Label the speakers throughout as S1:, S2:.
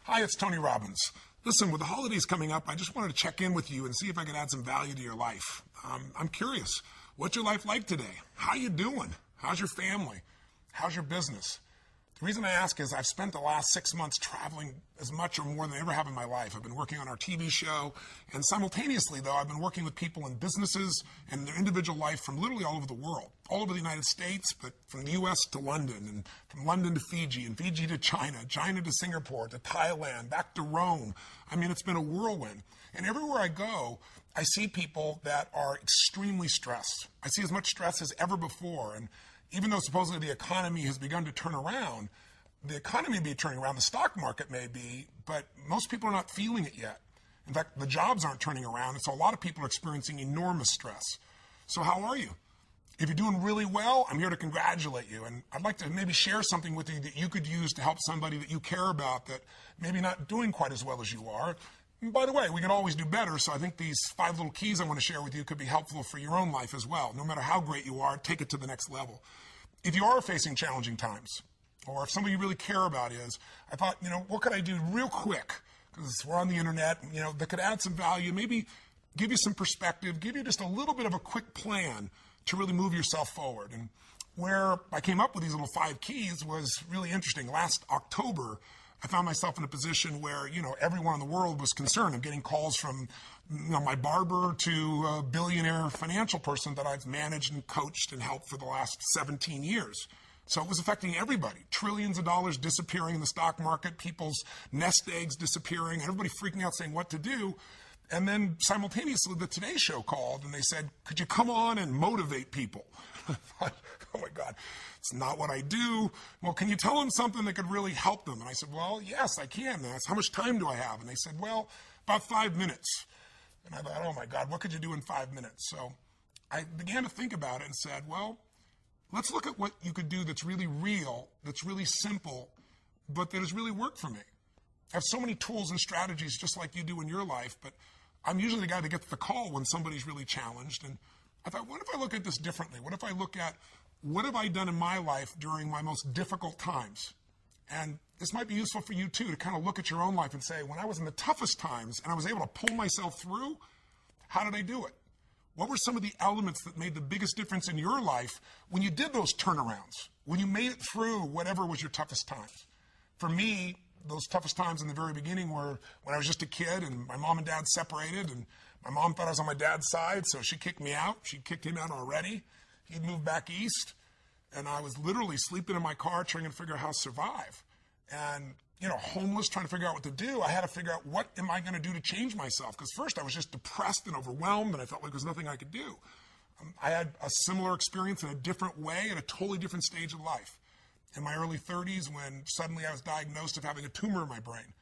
S1: Hi, it's Tony Robbins. Listen, with the holidays coming up, I just wanted to check in with you and see if I could add some value to your life. I'm curious, what's your life like today? How you doing? How's your family? How's your business? The reason I ask is I've spent the last 6 months traveling as much or more than I ever have in my life. I've been working on our TV show, and simultaneously, though, I've been working with people in businesses and their individual life from literally all over the world, all over the United States, but from the U.S. to London, and from London to Fiji, and Fiji to China, China to Singapore, to Thailand, back to Rome. I mean, it's been a whirlwind. And everywhere I go, I see people that are extremely stressed. I see as much stress as ever before, and even though supposedly the economy has begun to turn around, the economy may be turning around, the stock market may be, but most people are not feeling it yet. In fact, the jobs aren't turning around, and so a lot of people are experiencing enormous stress. So how are you? If you're doing really well, I'm here to congratulate you, and I'd like to maybe share something with you that you could use to help somebody that you care about that maybe not doing quite as well as you are. And by the way, we can always do better, so I think these 5 little keys I want to share with you could be helpful for your own life as well. No matter how great you are, take it to the next level. If you are facing challenging times, or if somebody you really care about is, I thought, what could I do real quick, because we're on the internet, that could add some value, maybe give you some perspective, give you just a little bit of a quick plan to really move yourself forward. And where I came up with these little 5 keys was really interesting. Last October, I found myself in a position where, everyone in the world was concerned. I'm getting calls from, my barber to a billionaire financial person that I've managed and coached and helped for the last 17 years. So it was affecting everybody. Trillions of dollars disappearing in the stock market, people's nest eggs disappearing, everybody freaking out saying what to do. And then simultaneously, the Today Show called and they said, could you come on and motivate people? I thought, oh my God, it's not what I do. Well, can you tell them something that could really help them? And I said, well, yes, I can. And I said, how much time do I have? And they said, well, about 5 minutes. And I thought, oh my God, what could you do in 5 minutes? So I began to think about it and said, well, let's look at what you could do that's really real, that's really simple, but that has really worked for me. I have so many tools and strategies just like you do in your life, but I'm usually the guy that gets the call when somebody's really challenged. And I thought, what if I look at this differently? What if I look at what have I done in my life during my most difficult times? And this might be useful for you too, to kind of look at your own life and say, when I was in the toughest times and I was able to pull myself through, how did I do it? What were some of the elements that made the biggest difference in your life when you did those turnarounds, when you made it through whatever was your toughest times? For me, those toughest times in the very beginning were when I was just a kid and my mom and dad separated, and my mom thought I was on my dad's side, so she kicked me out. She kicked him out already. He'd moved back east, and I was literally sleeping in my car trying to figure out how to survive. And, homeless, trying to figure out what to do. I had to figure out, what am I going to do to change myself? Because first I was just depressed and overwhelmed, and I felt like there was nothing I could do. I had a similar experience in a different way at a totally different stage of life. In my early 30s, when suddenly I was diagnosed of having a tumor in my brain.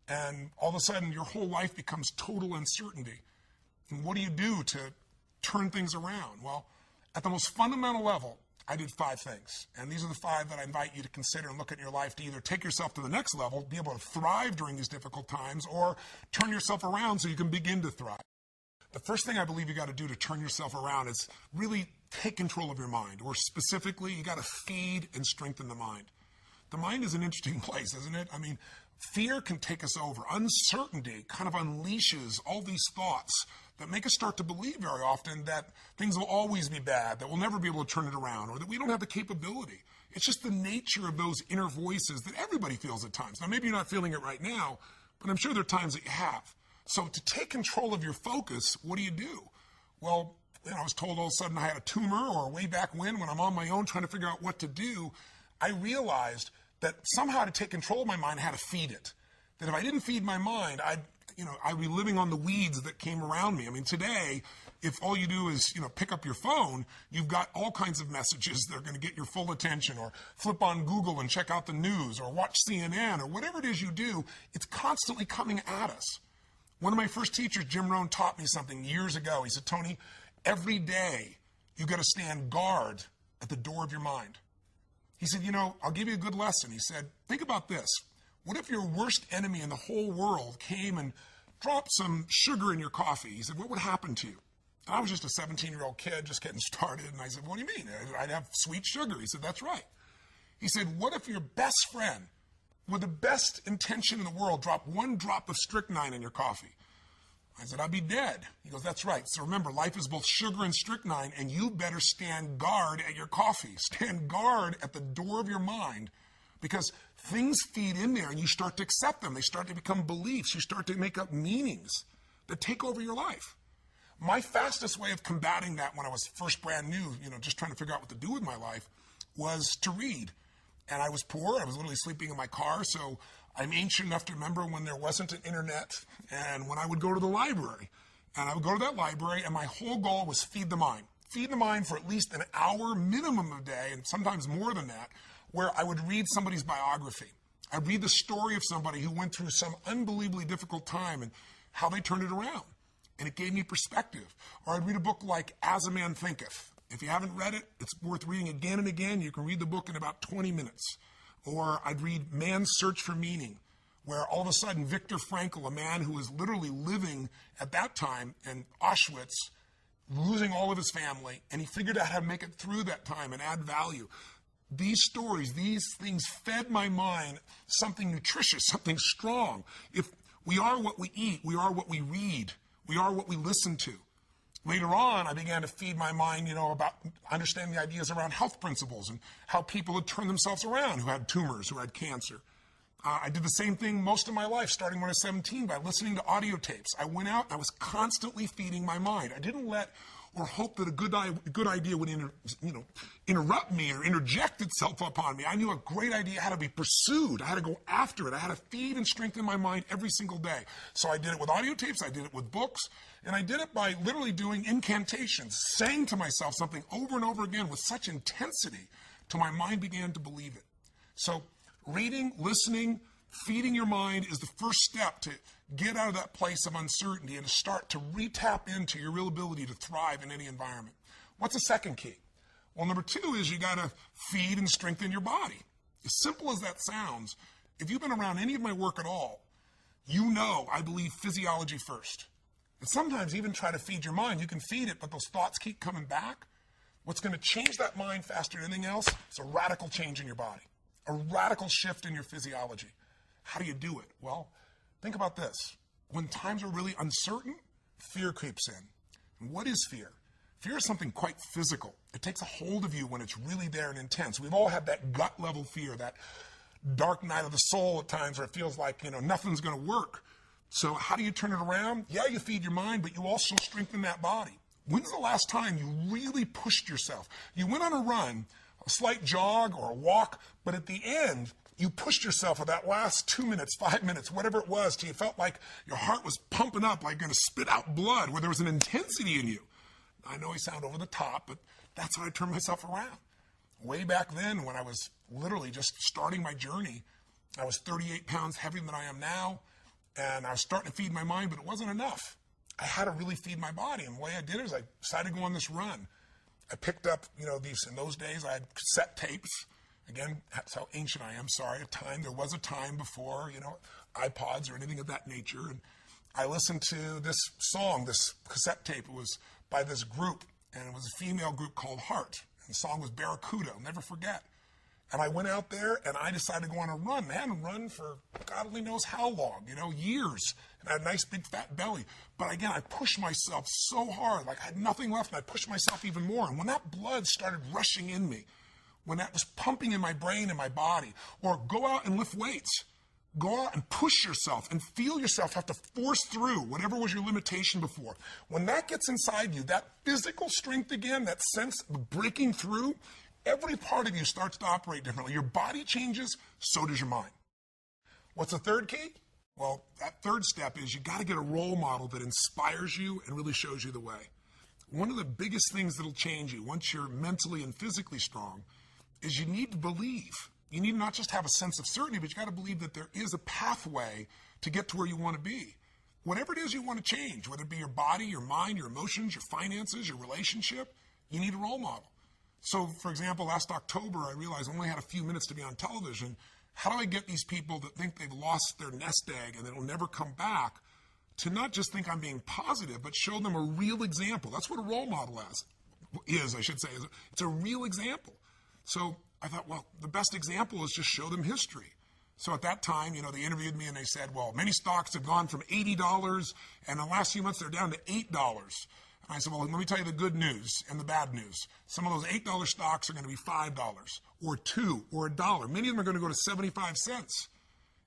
S1: And all of a sudden, your whole life becomes total uncertainty. And what do you do to turn things around? Well, at the most fundamental level, I did 5 things. And these are the 5 that I invite you to consider and look at in your life to either take yourself to the next level, be able to thrive during these difficult times, or turn yourself around so you can begin to thrive. The first thing I believe you got to do to turn yourself around is really take control of your mind, or specifically, you got to feed and strengthen the mind. The mind is an interesting place, isn't it? I mean, fear can take us over. Uncertainty kind of unleashes all these thoughts that make us start to believe very often that things will always be bad, that we'll never be able to turn it around, or that we don't have the capability. It's just the nature of those inner voices that everybody feels at times. Now, maybe you're not feeling it right now, but I'm sure there are times that you have. So to take control of your focus, what do? Well, I was told all of a sudden I had a tumor, or way back when I'm on my own trying to figure out what to do, I realized that somehow to take control of my mind, I had to feed it. That if I didn't feed my mind, I'd be living on the weeds that came around me. I mean, today, if all you do is, pick up your phone, you've got all kinds of messages that are going to get your full attention, or flip on Google and check out the news, or watch CNN, or whatever it is you do, it's constantly coming at us. One of my first teachers, Jim Rohn, taught me something years ago. He said, Tony, every day you got to stand guard at the door of your mind. He said, I'll give you a good lesson. He said, think about this. What if your worst enemy in the whole world came and dropped some sugar in your coffee? He said, what would happen to you? And I was just a 17-year-old kid just getting started. And I said, what do you mean? I'd have sweet sugar. He said, that's right. He said, what if your best friend with the best intention in the world, drop one drop of strychnine in your coffee. I said, I'd be dead. He goes, that's right. So remember, life is both sugar and strychnine, and you better stand guard at your coffee. Stand guard at the door of your mind, because things feed in there and you start to accept them. They start to become beliefs. You start to make up meanings that take over your life. My fastest way of combating that when I was first brand new, just trying to figure out what to do with my life, was to read. And I was poor. I was literally sleeping in my car. So I'm ancient enough to remember when there wasn't an internet and when I would go to the library. And I would go to that library and my whole goal was feed the mind. Feed the mind for at least an hour minimum a day, and sometimes more than that, where I would read somebody's biography. I'd read the story of somebody who went through some unbelievably difficult time and how they turned it around. And it gave me perspective. Or I'd read a book like As a Man Thinketh. If you haven't read it, it's worth reading again and again. You can read the book in about 20 minutes. Or I'd read Man's Search for Meaning, where all of a sudden Viktor Frankl, a man who was literally living at that time in Auschwitz, losing all of his family, and he figured out how to make it through that time and add value. These stories, these things fed my mind something nutritious, something strong. If we are what we eat, we are what we read, we are what we listen to. Later on, I began to feed my mind, about understanding the ideas around health principles and how people had turned themselves around who had tumors, who had cancer. I did the same thing most of my life, starting when I was 17, by listening to audio tapes. I went out and I was constantly feeding my mind. I didn't let or hope that a good idea would interrupt me or interject itself upon me. I knew a great idea had to be pursued. I had to go after it. I had to feed and strengthen my mind every single day. So I did it with audio tapes. I did it with books. And I did it by literally doing incantations, saying to myself something over and over again with such intensity till my mind began to believe it. So reading, listening, feeding your mind is the first step to get out of that place of uncertainty and to start to re-tap into your real ability to thrive in any environment. What's the second key? Well, number 2 is you got to feed and strengthen your body. As simple as that sounds, if you've been around any of my work at all, I believe physiology first. And sometimes even try to feed your mind. You can feed it, but those thoughts keep coming back. What's going to change that mind faster than anything else is a radical change in your body, a radical shift in your physiology. How do you do it? Well, think about this. When times are really uncertain, fear creeps in. And what is fear? Fear is something quite physical. It takes a hold of you when it's really there and intense. We've all had that gut level fear, that dark night of the soul at times where it feels like, nothing's going to work. So how do you turn it around? Yeah, you feed your mind, but you also strengthen that body. When's the last time you really pushed yourself? You went on a run, a slight jog or a walk, but at the end, you pushed yourself for that last 2 minutes, 5 minutes, whatever it was, till you felt like your heart was pumping up, like going to spit out blood, where there was an intensity in you. I know I sound over the top, but that's how I turned myself around. Way back then, when I was literally just starting my journey, I was 38 pounds heavier than I am now, and I was starting to feed my mind, but it wasn't enough. I had to really feed my body, and the way I did it is I decided to go on this run. I picked up, these, in those days, I had cassette tapes. Again, that's how ancient I am. Sorry, there was a time before, iPods or anything of that nature. And I listened to this song, this cassette tape. It was by this group, and it was a female group called Heart. And the song was Barracuda, I'll never forget. And I went out there, and I decided to go on a run. I hadn't run for God only knows how long, years. And I had a nice big fat belly. But again, I pushed myself so hard, like I had nothing left, and I pushed myself even more. And when that blood started rushing in me, when that was pumping in my brain and my body, or go out and lift weights. Go out and push yourself and feel yourself have to force through whatever was your limitation before. When that gets inside you, that physical strength again, that sense of breaking through, every part of you starts to operate differently. Your body changes, so does your mind. What's the third key? Well, that third step is you got to get a role model that inspires you and really shows you the way. One of the biggest things that'll change you once you're mentally and physically strong is you need to believe. You need to not just have a sense of certainty, but you got to believe that there is a pathway to get to where you want to be. Whatever it is you want to change, whether it be your body, your mind, your emotions, your finances, your relationship, you need a role model. So, for example, last October, I realized I only had a few minutes to be on television. How do I get these people that think they've lost their nest egg and it'll never come back to not just think I'm being positive, but show them a real example? That's what a role model is. It's a real example. So I thought, well, the best example is just show them history. So at that time, they interviewed me and they said, well, many stocks have gone from $80 and in the last few months they're down to $8. And I said, well, let me tell you the good news and the bad news. Some of those $8 stocks are going to be $5 or $2 or $1. Many of them are going to go to 75 cents.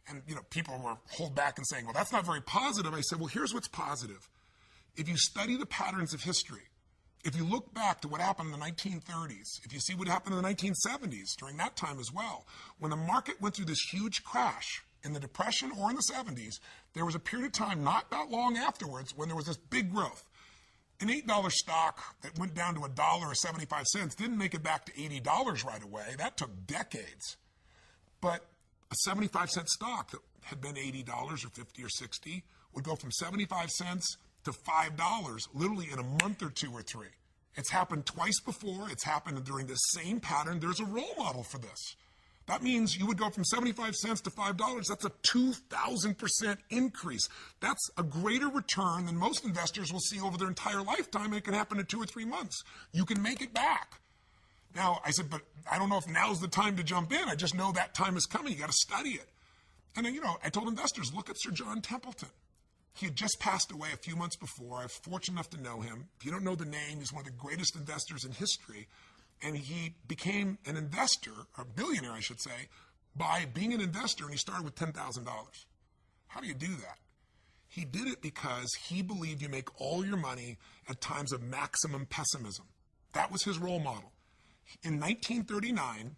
S1: And, people were hold back and saying, well, that's not very positive. I said, well, here's what's positive. If you study the patterns of history, if you look back to what happened in the 1930s, if you see what happened in the 1970s, during that time as well, when the market went through this huge crash in the Depression or in the 70s, there was a period of time not that long afterwards when there was this big growth. An $8 stock that went down to $1 or 75 cents didn't make it back to $80 right away. That took decades. But a 75-cent stock that had been $80 or 50 or 60 would go from 75 cents to $5 literally in a month or 2 or 3. It's happened twice before. It's happened during the same pattern. There's a role model for this. That means you would go from 75 cents to $5. That's a 2,000% increase. That's a greater return than most investors will see over their entire lifetime, and it can happen in 2 or 3 months. You can make it back. Now, I said, but I don't know if now's the time to jump in. I just know that time is coming. You got to study it. And then, I told investors, look at Sir John Templeton. He had just passed away a few months before. I was fortunate enough to know him. If you don't know the name, he's one of the greatest investors in history. And he became an investor, a billionaire, I should say, by being an investor, and he started with $10,000. How do you do that? He did it because he believed you make all your money at times of maximum pessimism. That was his role model. In 1939,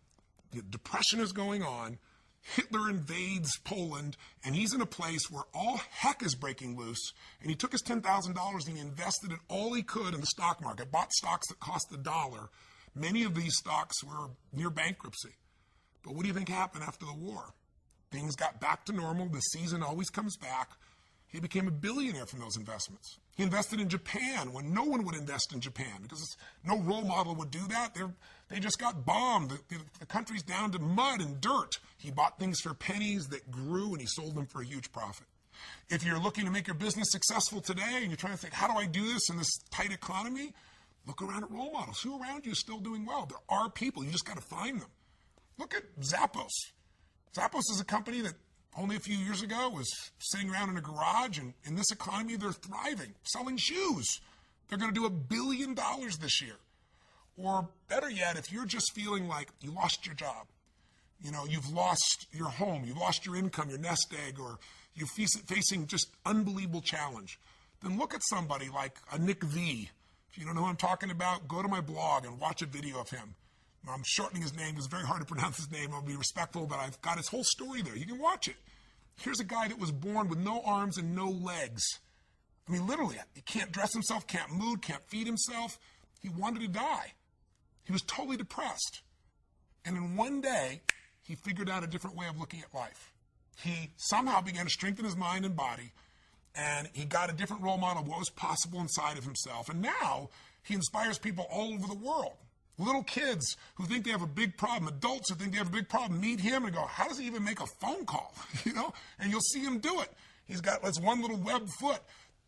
S1: the Depression is going on. Hitler invades Poland, and he's in a place where all heck is breaking loose, and he took his $10,000 and he invested it all he could in the stock market, bought stocks that cost $1. Many of these stocks were near bankruptcy. But what do you think happened after the war? Things got back to normal. The season always comes back. He became a billionaire from those investments. He invested in Japan when no one would invest in Japan because no role model would do that. They just got bombed. The country's down to mud and dirt. He bought things for pennies that grew and he sold them for a huge profit. If you're looking to make your business successful today and you're trying to think, how do I do this in this tight economy? Look around at role models. Who around you is still doing well? There are people. You just got to find them. Look at Zappos. Zappos is a company that only a few years ago was sitting around in a garage, and in this economy, they're thriving, selling shoes. They're going to do $1 billion this year. Or better yet, if you're just feeling like you lost your job, you've lost your home, you've lost your income, your nest egg, or you're facing just unbelievable challenge, then look at somebody like a Nick V. If you don't know who I'm talking about, go to my blog and watch a video of him. I'm shortening his name because it's very hard to pronounce his name. I'll be respectful, but I've got his whole story there. You can watch it. Here's a guy that was born with no arms and no legs. I mean, literally, he can't dress himself, can't move, can't feed himself. He wanted to die. He was totally depressed. And in one day, he figured out a different way of looking at life. He somehow began to strengthen his mind and body, and he got a different role model of what was possible inside of himself. And now he inspires people all over the world. Little kids who think they have a big problem, adults who think they have a big problem, meet him and go, how does he even make a phone call? And you'll see him do it. He's got this one little web foot.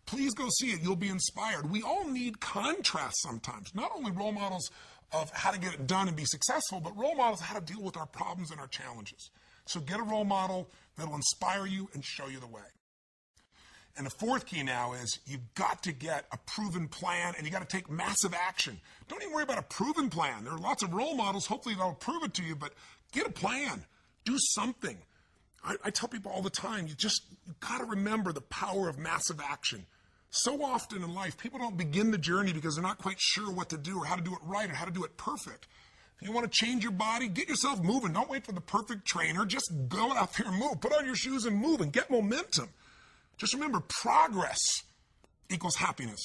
S1: Please go see it. You'll be inspired. We all need contrast sometimes. Not only role models of how to get it done and be successful, but role models of how to deal with our problems and our challenges. So get a role model that'll inspire you and show you the way. And the fourth key now is you've got to get a proven plan, and you got to take massive action. Don't even worry about a proven plan. There are lots of role models. Hopefully they'll prove it to you, but get a plan. Do something. I tell people all the time, you got to remember the power of massive action. So often in life, people don't begin the journey because they're not quite sure what to do or how to do it right or how to do it perfect. If you want to change your body, get yourself moving. Don't wait for the perfect trainer. Just go out there and move. Put on your shoes and move and get momentum. Just remember, progress equals happiness.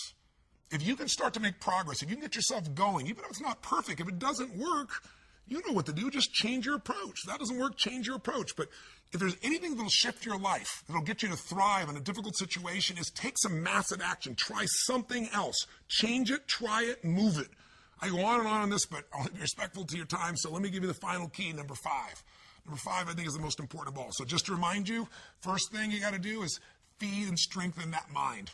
S1: If you can start to make progress, if you can get yourself going, even if it's not perfect, if it doesn't work, you know what to do. Just change your approach. If that doesn't work, change your approach. But if there's anything that'll shift your life, that'll get you to thrive in a difficult situation, is take some massive action. Try something else. Change it, try it, move it. I go on and on this, but I'll be respectful to your time, so let me give you the final key, number 5. Number 5, I think, is the most important of all. So just to remind you, first thing you got to do is feed and strengthen that mind.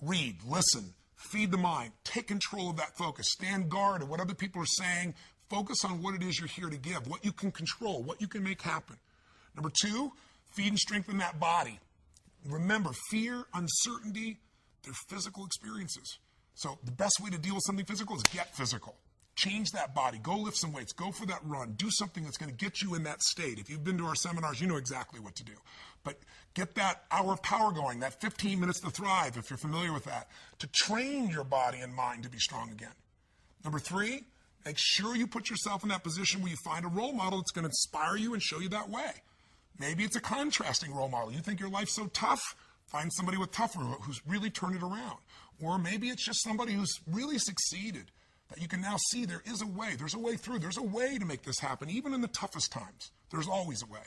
S1: Read, listen, feed the mind. Take control of that focus. Stand guard at what other people are saying. Focus on what it is you're here to give, what you can control, what you can make happen. Number 2, Feed and strengthen that body. Remember, fear, uncertainty, they're physical experiences. So the best way to deal with something physical is get physical. Change that body. Go lift some weights. Go for that run. Do something that's going to get you in that state. If you've been to our seminars, you know exactly what to do. But get that hour of power going, that 15 minutes to thrive, if you're familiar with that, to train your body and mind to be strong again. Number 3, make sure you put yourself in that position where you find a role model that's going to inspire you and show you that way. Maybe it's a contrasting role model. You think your life's so tough? Find somebody with tougher who's really turned it around. Or maybe it's just somebody who's really succeeded, that you can now see there is a way. There's a way through. There's a way to make this happen, even in the toughest times. There's always a way.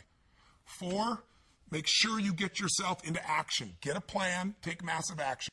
S1: 4, make sure you get yourself into action. Get a plan. Take massive action.